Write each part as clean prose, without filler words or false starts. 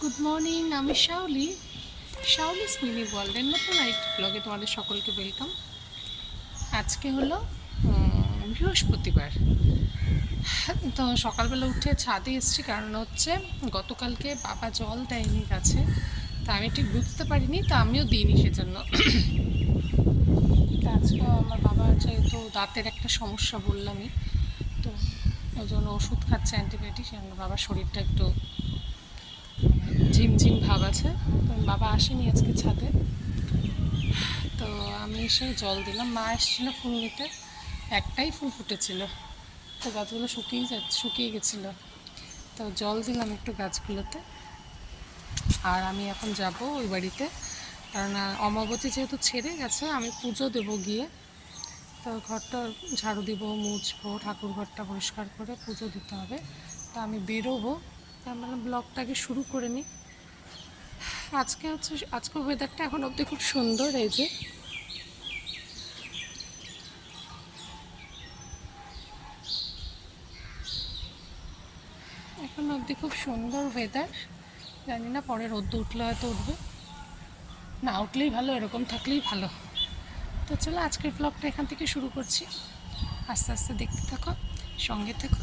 Good morning. আমি শাওলিস mini ওয়ার্ল্ডের নতুন আরেকটি ব্লগে তোমাদের সকলকে ওয়েলকাম। আজকে হলো বৃহস্পতিবার। তো সকালবেলা উঠে ছাদে এসেছি, কারণ হচ্ছে গতকালকে বাবা জল দেয়নি গাছে, তা আমি ঠিক বুঝতে পারিনি, তা আমিও দিইনি সেজন্য। আজকেও আমার বাবা যেহেতু দাঁতের একটা সমস্যা বললামই, তো ওই জন্য ওষুধ খাচ্ছে অ্যান্টিবায়োটিক, সেজন্য বাবার শরীরটা একটু ঝিমঝিম ভাব আছে। তো বাবা আসেনি আজকে ছাদে, তো আমি এসে জল দিলাম। মা এসেছিলো ফুল নিতে, একটাই ফুল ফুটেছিল, তো গাছগুলো শুকিয়ে গেছিলো, তো জল দিলাম একটু গাছগুলোতে। আর আমি এখন যাব ওই বাড়িতে, কারণ অমাবতী যেহেতু ছেড়ে গেছে, আমি পুজো দেবো গিয়ে। তো ঘরটা ঝাড়ু দিব, মুছবো, ঠাকুর ঘরটা পরিষ্কার করে পুজো দিতে হবে। তো আমি বেরোবো, তার মানে ব্লগটাকে শুরু করে নিই। আজকে ওয়েদারটা এখন অবধি খুব সুন্দর। এই যে এখন অবধি খুব সুন্দর ওয়েদার। জানি না পরে রোদ্দুর উঠলে হয়তো উঠবে, না উঠলেই ভালো, এরকম থাকলেই ভালো। তো চলো আজকের ব্লগটা এখান থেকে শুরু করছি। আস্তে আস্তে দেখতে থাকো, সঙ্গে থেকো,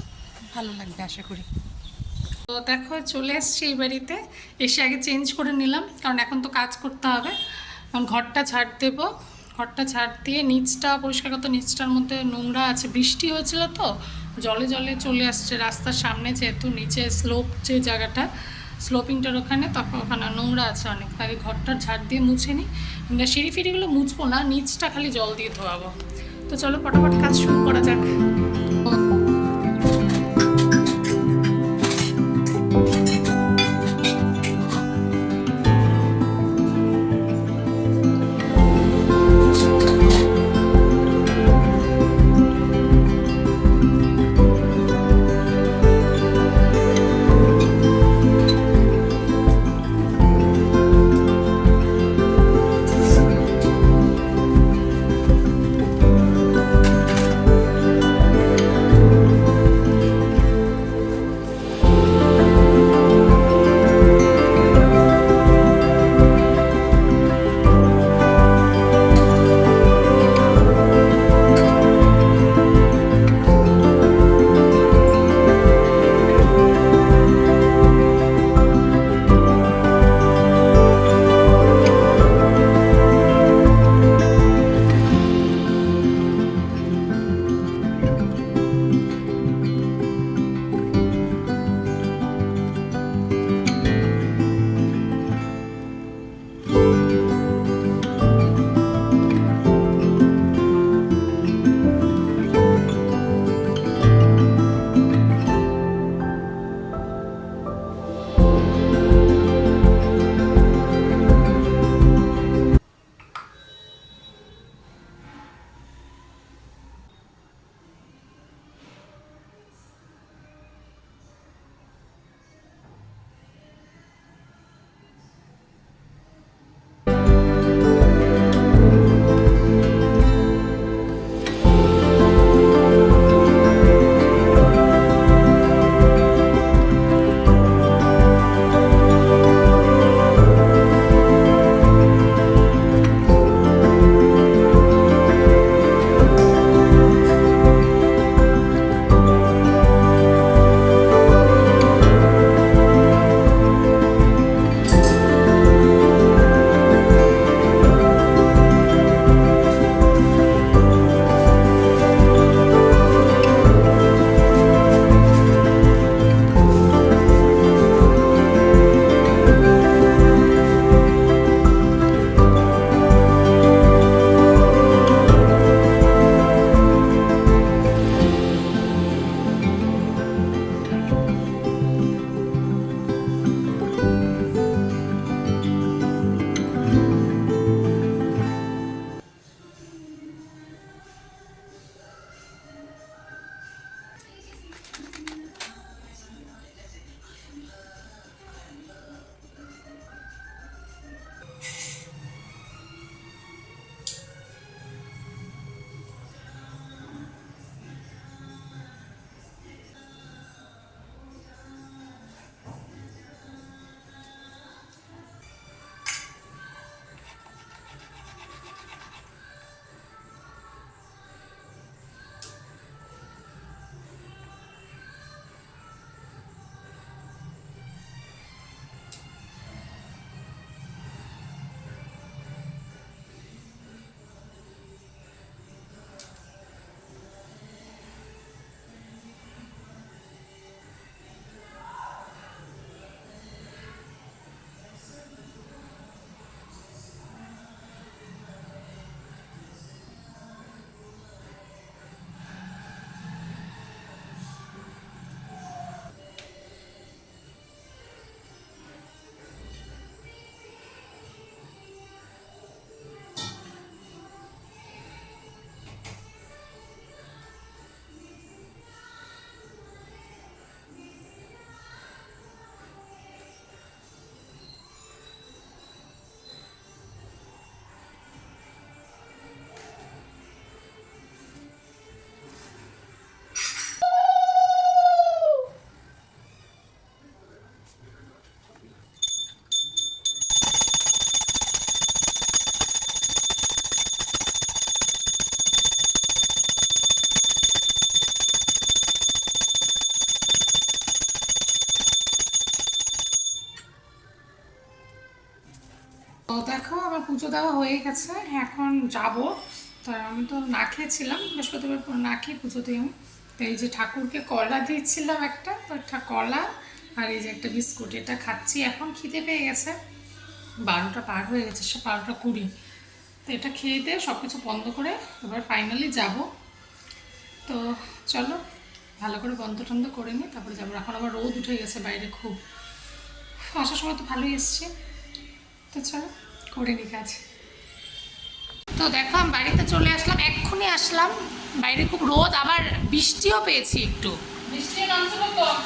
ভালো লাগবে আশা করি। তো দেখো চলে এসছি এই বাড়িতে। এসে আগে চেঞ্জ করে নিলাম, কারণ এখন তো কাজ করতে হবে। কারণ ঘরটা ঝাড় দেবো, ঘরটা ঝাড় দিয়ে নিচটা পরিষ্কার করতে। নিচটার মধ্যে নোংরা আছে, বৃষ্টি হয়েছিল তো জলে জলে চলে আসছে রাস্তার সামনে, যেহেতু নিচে স্লোপ যে জায়গাটা, স্লোপিংটার ওখানে, তখন ওখানে নোংরা আছে অনেক। তাই ঘরটার ঝাড় দিয়ে মুছে নিই। সিঁড়ি ফিড়িগুলো মুছবো না, নিচটা খালি জল দিয়ে ধোয়াবো। তো চলো ফটাফট কাজ শুরু করা যাক। পুজো দেওয়া হয়ে গেছে, এখন যাব। তো আমি তো না খেয়েছিলাম বৃহস্পতিবার পর, না খেয়ে পুজো দিই আমি। তো এই যে ঠাকুরকে কলা দিয়েছিলাম একটা, তো একটা কলা আর এই যে একটা বিস্কুট, এটা খাচ্ছি। এখন খিদে পেয়ে গেছে, 12টা পার হয়ে গেছে, 12টা 20। তো এটা খেয়ে দিয়ে সব কিছু বন্ধ করে এবার ফাইনালি যাব। তো চলো ভালো করে বন্ধ টন্ধ করে নিই, তারপরে যাবো। এখন আবার রোদ উঠে গেছে বাইরে খুব, আসার সময় তো ভালোই এসছে। তো চলো করে নিই কাজ। তো দেখো আমি বাড়িতে চলে আসলাম, এক্ষুনি আসলাম। বাইরে খুব রোদ, আবার বৃষ্টিও পেয়েছি একটু।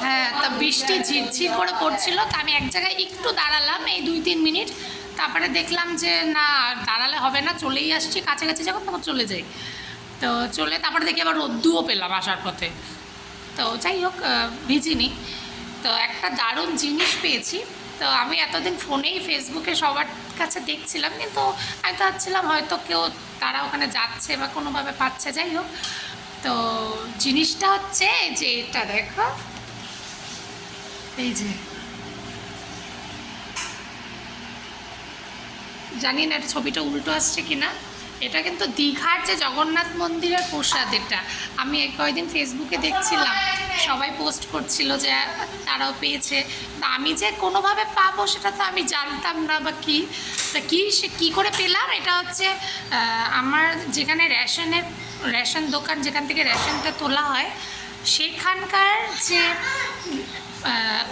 হ্যাঁ, তা বৃষ্টি ঝিরঝির করে পড়ছিল। তা আমি এক জায়গায় একটু দাঁড়ালাম এই 2-3 মিনিট, তারপরে দেখলাম যে না দাঁড়ালে হবে না, চলেই আসছি, কাছাকাছি যখন তখন চলে যাই। তো চলে তারপরে দেখি আবার রোদ্দুও পেলাম আসার পথে। তো যাই হোক, ভিজিনি। তো একটা দারুণ জিনিস পেয়েছি। তো আমি এতদিন ফোনেই ফেসবুকে সবার কাছে দেখছিলাম, কিন্তু আমি তো ভাবছিলাম হয়তো কেউ তারা ওখানে যাচ্ছে বা কোনোভাবে পাচ্ছে, যাই হোক। তো জিনিসটা হচ্ছে যে এটা দেখো, এই যে জানি না এটা ছবিটা উল্টো আসছে কিনা, এটা কিন্তু দীঘার যে জগন্নাথ মন্দিরের প্রসাদ। এটা আমি কয়েকদিন ফেসবুকে দেখছিলাম, সবাই পোস্ট করছিল যে তারাও পেয়েছে। তা আমি যে কোনোভাবে পাবো সেটা তো আমি জানতাম না বা কী। তা কী করে পেলাম, এটা হচ্ছে আমার যেখানে রেশন দোকান, যেখান থেকে রেশনটা তোলা হয়, সেখানকার যে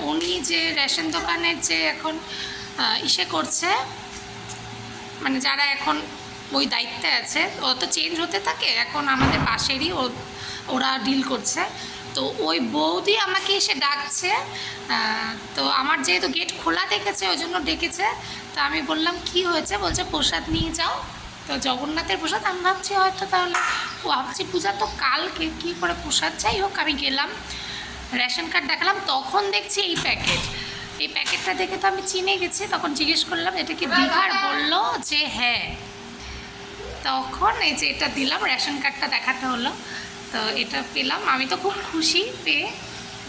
উনি যে রেশন দোকানের যে এখন ইসে করছে, মানে যারা এখন ওই দায়িত্বে আছে, ও তো চেঞ্জ হতে থাকে, এখন আমাদের পাশেরই ওরা ডিল করছে। তো ওই বৌদি আমাকে এসে ডাকছে। তো আমার যেহেতু গেট খোলা দেখেছে ওই জন্য ডেকেছে। তো আমি বললাম কি হয়েছে, বলছে প্রসাদ নিয়ে যাও। তো জগন্নাথের প্রসাদ, আমি ভাবছি হয়তো তাহলে ভাবছি পূজা তো কালকে, কী করে প্রসাদ। যাই হোক আমি গেলাম, রেশন কার্ড দেখালাম, তখন দেখছি এই প্যাকেটটা দেখে তো আমি চিনে গেছি। তখন জিজ্ঞেস করলাম এটা কি দীঘার, বললো যে হ্যাঁ। তখন এই যে এটা দিলাম, রেশন কার্ডটা দেখাতে হলো। তো এটা পেলাম, আমি তো খুব খুশি পেয়ে,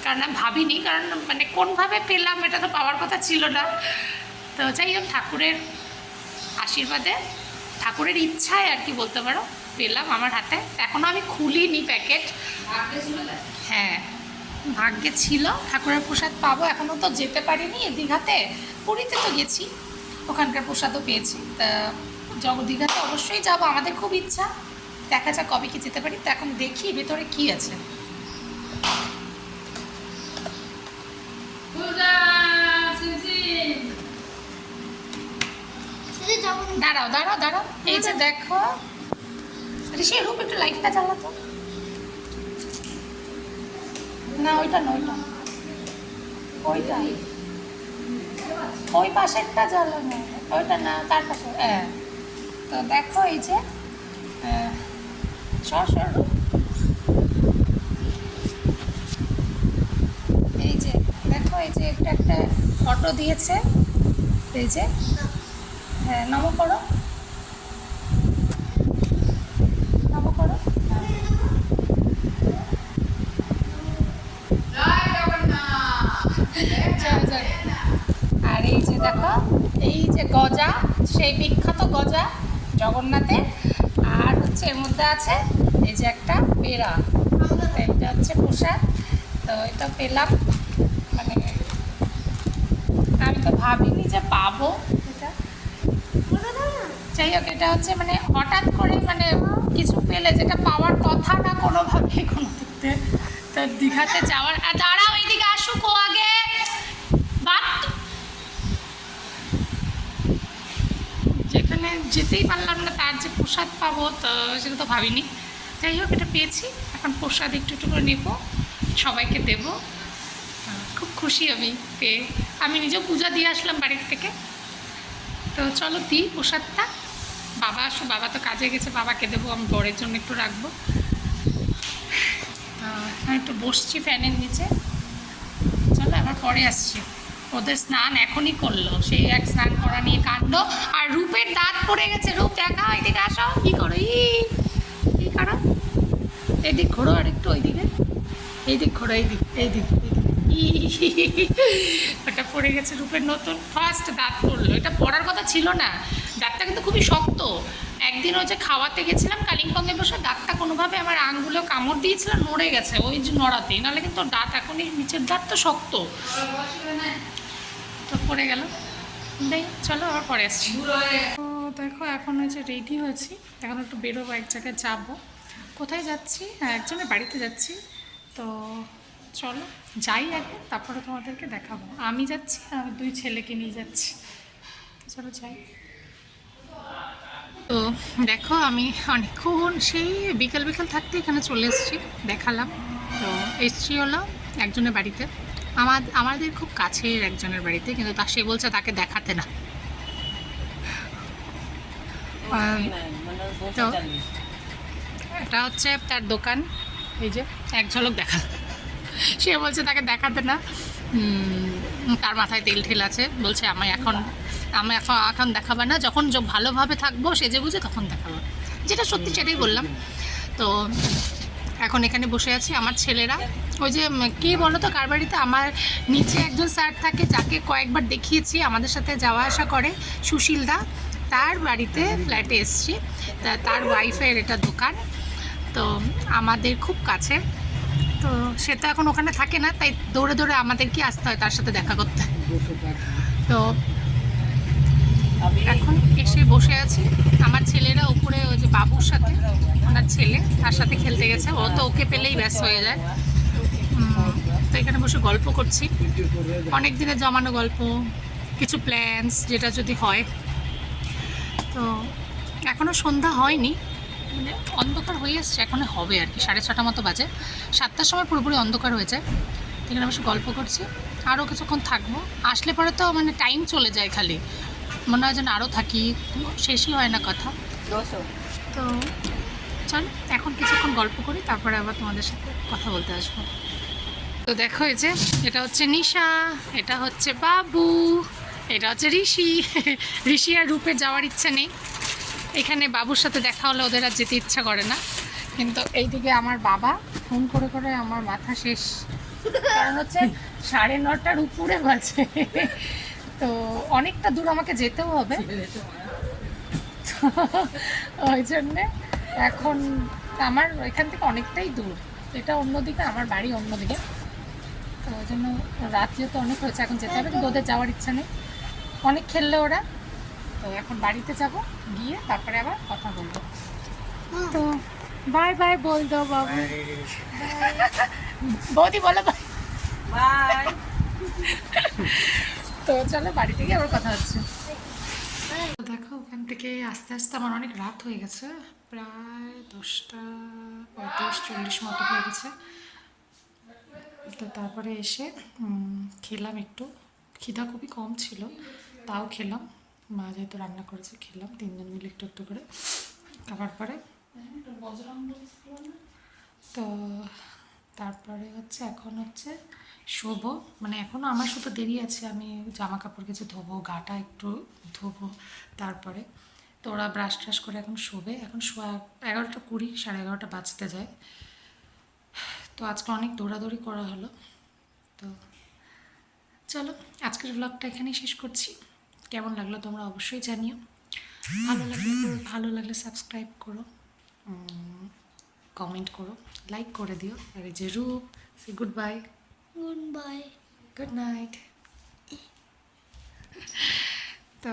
কারণ আমি ভাবিনি, কারণ মানে কোনভাবে পেলাম এটা তো পাওয়ার কথা ছিল না। তো যাই হোক ঠাকুরের আশীর্বাদে, ঠাকুরের ইচ্ছায় আর কি বলতে পারো, পেলাম আমার হাতে। এখনও আমি খুলিনি প্যাকেট। হ্যাঁ, ভাগ্যে ছিল ঠাকুরের প্রসাদ পাবো। এখনও তো যেতে পারিনি দীঘাতে, পুরীতে তো গেছি, ওখানকার প্রসাদও পেয়েছি। তা দীঘাতে অবশ্যই যাব, আমাদের খুব ইচ্ছা। দেখা যাক কবে কি যেতে পারি। তো এখন দেখি ভেতরে কি আছে। দাঁড়াও দাঁড়াও দাঁড়াও, এই যে দেখো, সে রূপ একটু লাইটটা জ্বালাতো না, ওইটা নয়, ওইটা ওই পাশেরটা জ্বালানো, ওইটা না, তার পাশে। হ্যাঁ, তো দেখো এই যে এই যে দেখো, এই যে এটা একটা ফটো দিয়েছে, এই যে হ্যাঁ, নম করো, নম করো। আর এই যে দেখো, এই যে গজা, সেই বিখ্যাত গজা জগন্নাথের। আর হচ্ছে এর মধ্যে আছে এই যে একটা পেড়া, এটা হচ্ছে প্রসাদ। তো এটা পেলাম, মানে আমি তো ভাবিনি যে পাবো এটা। যাই হোক, এটা হচ্ছে মানে হঠাৎ করে মানে কিছু পেলে যেটা পাওয়ার কথা না কোনোভাবে কোনো দিকতে। তো দীঘাতে যাওয়ার, আর দাঁড়াও এইদিকে আসুক ও আগে, যেখানে যেতেই পারলাম না তার যে প্রসাদ পাবো, তো সেটা তো ভাবিনি। যাই হোক এটা পেয়েছি, এখন প্রসাদ একটু একটু করে নেবো, সবাইকে দেবো। খুব খুশি আমি পেয়ে, আমি নিজেও পূজা দিয়ে আসলাম বাড়ির থেকে। তো চলো দিই প্রসাদটা। বাবা তো কাজে গেছে, বাবাকে দেবো, আমি বরের জন্য একটু রাখবো। আমি একটু বসছি ফ্যানের নিচে, চলো আবার পরে আসছি। ওদের স্নান এখনই করলো, সেই এক স্নান করা নিয়ে কাণ্ড। আর রূপের দাঁত পড়ে গেছে, রূপ দেখা, এদিকে আসো, কি করো, কি করো, এদিক ঘোরো আর একটু, ওইদিকে, এইদিক ঘোরো, এইদিক ওটা পড়ে গেছে, রূপের নতুন ফার্স্ট দাঁত পড়লো। এটা পড়ার কথা ছিল না, দাঁতটা কিন্তু খুবই শক্ত। একদিন ওই যে খাওয়াতে গেছিলাম কালিম্পংয়ে বসে, দাঁতটা কোনোভাবে আমার আঙুলে কামড় দিয়েছিল, নড়ে গেছে ওই যে নড়াতেই, নাহলে কিন্তু ওর দাঁত এখনই নিচের দাঁত তো শক্ত, তো পড়ে গেল। দেখ চলো আবার পরে আসছি। তো দেখো এখন হচ্ছে রেডি হয়েছি, এখন একটু বেরোবো, এক জায়গায় যাবো। কোথায় যাচ্ছি? হ্যাঁ, একজনের বাড়িতে যাচ্ছি। তো চলো যাই আগে, তারপরে তোমাদেরকে দেখাবো। আমি যাচ্ছি, আমি 2 ছেলেকে নিয়ে যাচ্ছি। তো চলো যাই। তো দেখো আমি অনেকক্ষণ সেই বিকেল বিকেল থাকতে এখানে চলে এসেছি, দেখালাম। তো এসছি হলো একজনের বাড়িতে, আমাদের খুব কাছের একজনের বাড়িতে, কিন্তু সে বলছে তাকে দেখাতে না। তো এটা হচ্ছে তার দোকান, এই যে এক ঝলক দেখা, সে বলছে তাকে দেখাতে না। তার মাথায় তেল ঠেল আছে, বলছে আমি এখন এখন দেখাবে না, যখন ভালোভাবে থাকবো সেজে বুঝে তখন দেখাবো, যেটা সত্যি সেটাই বললাম। তো এখন এখানে বসে আছি, আমার ছেলেরা ওই যে কে বলো তো কার বাড়িতে, আমার নিচে একজন স্যার থাকে যাকে কয়েকবার দেখিয়েছি, আমাদের সাথে যাওয়া আসা করে, সুশীল দা, তার বাড়িতে ফ্ল্যাটে এসছি। তার ওয়াইফের এটা দোকান, তো আমাদের খুব কাছে। তো সে তো এখন ওখানে থাকে না, তাই দৌড়ে দৌড়ে আমাদেরকে আসতে হয় তার সাথে দেখা করতে। তো এখন এসে বসে আছি, আমার ছেলেরা উপরে ওই যে বাবুর সাথে, ওনার ছেলে তার সাথে খেলতে গেছে, ও তো ওকে পেলেই ব্যস্ত হয়ে যায়। তো এখানে বসে গল্প করছি, অনেক দিনের জমানো গল্প, কিছু প্ল্যানস যেটা যদি হয়। তো এখনও সন্ধ্যা হয়নি, মানে অন্ধকার হয়ে এসছে, এখনো হবে আর কি, 6:30 মতো বাজে, 7টার সময় পুরোপুরি অন্ধকার হয়েছে। এখানে বসে গল্প করছি, আরও কিছুক্ষণ থাকবো, আসলে পরে তো মানে টাইম চলে যায়, খালি মনে হয় যেন আরও থাকি, শেষই হয় না কথা। তো চল এখন কিছুক্ষণ গল্প করি, তারপরে আবার তোমাদের সাথে কথা বলতে আসবো। তো দেখো এই যে এটা হচ্ছে নিশা, এটা হচ্ছে বাবু, এটা হচ্ছে ঋষি। ঋষি আর রূপের যাওয়ার ইচ্ছে নেই, এখানে বাবুর সাথে দেখা হলে ওদের আর যেতে ইচ্ছা করে না। কিন্তু এইদিকে আমার বাবা ফোন করে করে আমার মাথা শেষ, কারণ হচ্ছে 9:30টার উপরে বাজে, তো অনেকটা দূর আমাকে যেতেও হবে, ওই জন্যে এখন আমার এখান থেকে অনেকটাই দূর, এটা অন্যদিকে, আমার বাড়ি অন্যদিকে, তো ওই জন্য রাত যেহেতু অনেক হয়েছে এখন যেতে হবে, কিন্তু ওদের যাওয়ার ইচ্ছা নেই, অনেক খেললে ওরা। তো এখন বাড়িতে যাব, গিয়ে তারপরে আবার কথা বলবো। তো বাই বাই বল দাও বাবু, বৌদি বলো বাই। তো চলো বাড়িতে গিয়ে আবার কথা হচ্ছে। তো দেখো ওখান থেকে আস্তে আস্তে আমার অনেক রাত হয়ে গেছে, প্রায় 10:35-40 মতো হয়ে গেছে। তো তারপরে এসে খেলাম একটু, খিদা খুবই কম ছিল, তাও খেলাম, মা যেহেতু রান্না করেছে খেলাম 3জন মিলে একটু একটু করে খাবার পরে। তো তারপরে হচ্ছে এখন হচ্ছে শোবো, মানে এখনও আমার শুধু দেরি আছে, আমি জামা কাপড় কিছু ধোবো, গাটা একটু ধোবো, তারপরে তো ওরা ব্রাশ ট্রাশ করে এখন শোবে, এখন শোয়া 11:20, 11:30 বাজতে যায়। তো আজকে অনেক দৌড়াদৌড়ি করা হলো। তো চলো আজকের ব্লগটা এখানেই শেষ করছি, কেমন লাগলো তোমরা অবশ্যই জানিও, ভালো লাগলে সাবস্ক্রাইব করো, কমেন্ট করো, লাইক করে দিও, আর এই যে রূপ, সে গুড বাই, গুড নাইট। তো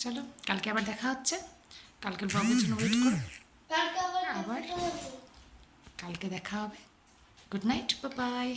চলো কালকে আবার দেখা হচ্ছে, কালকের ব্লগের জন্য ওয়েট করো, আবার কালকে দেখা হবে। Good night, bye bye.